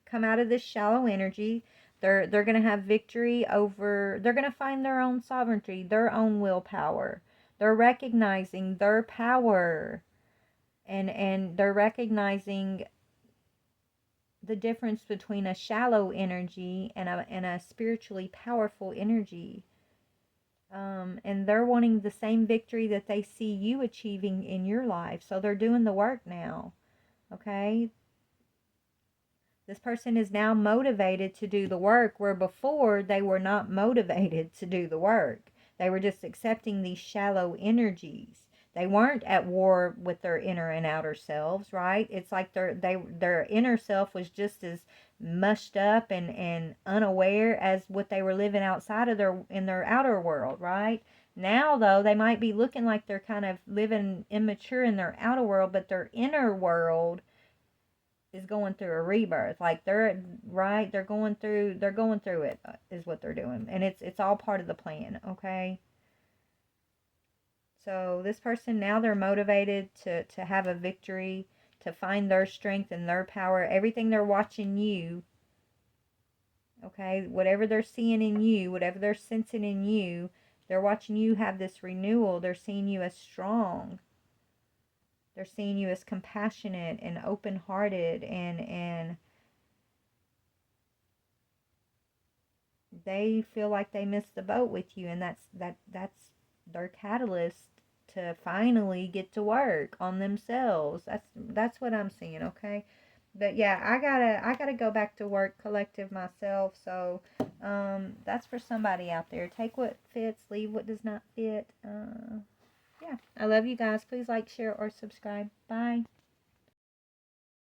[SPEAKER 1] come out of this shallow energy. They're going to have victory over, they're going to find their own sovereignty, their own willpower. They're recognizing their power, and they're recognizing the difference between a shallow energy and a spiritually powerful energy. And they're wanting the same victory that they see you achieving in your life. So they're doing the work now. Okay? This person is now motivated to do the work, where before they were not motivated to do the work. They were just accepting these shallow energies. They weren't at war with their inner and outer selves, right? It's like their inner self was just as mushed up and unaware as what they were living outside of their outer world, right? Now though, they might be looking like they're kind of living immature in their outer world, but their inner world is going through a rebirth. Like they're going through it, is what they're doing, and it's all part of the plan. Okay. So this person now, they're motivated to have a victory, to find their strength and their power. Everything they're watching you, okay, whatever they're seeing in you, whatever they're sensing in you, they're watching you have this renewal. They're seeing you as strong. They're seeing you as compassionate and open-hearted and they feel like they missed the boat with you, and that's their catalyst to finally get to work on themselves. That's what I'm seeing, okay? But yeah, I gotta go back to work collective myself. So that's for somebody out there. Take what fits, leave what does not fit. Yeah, I love you guys. Please like, share, or subscribe. Bye.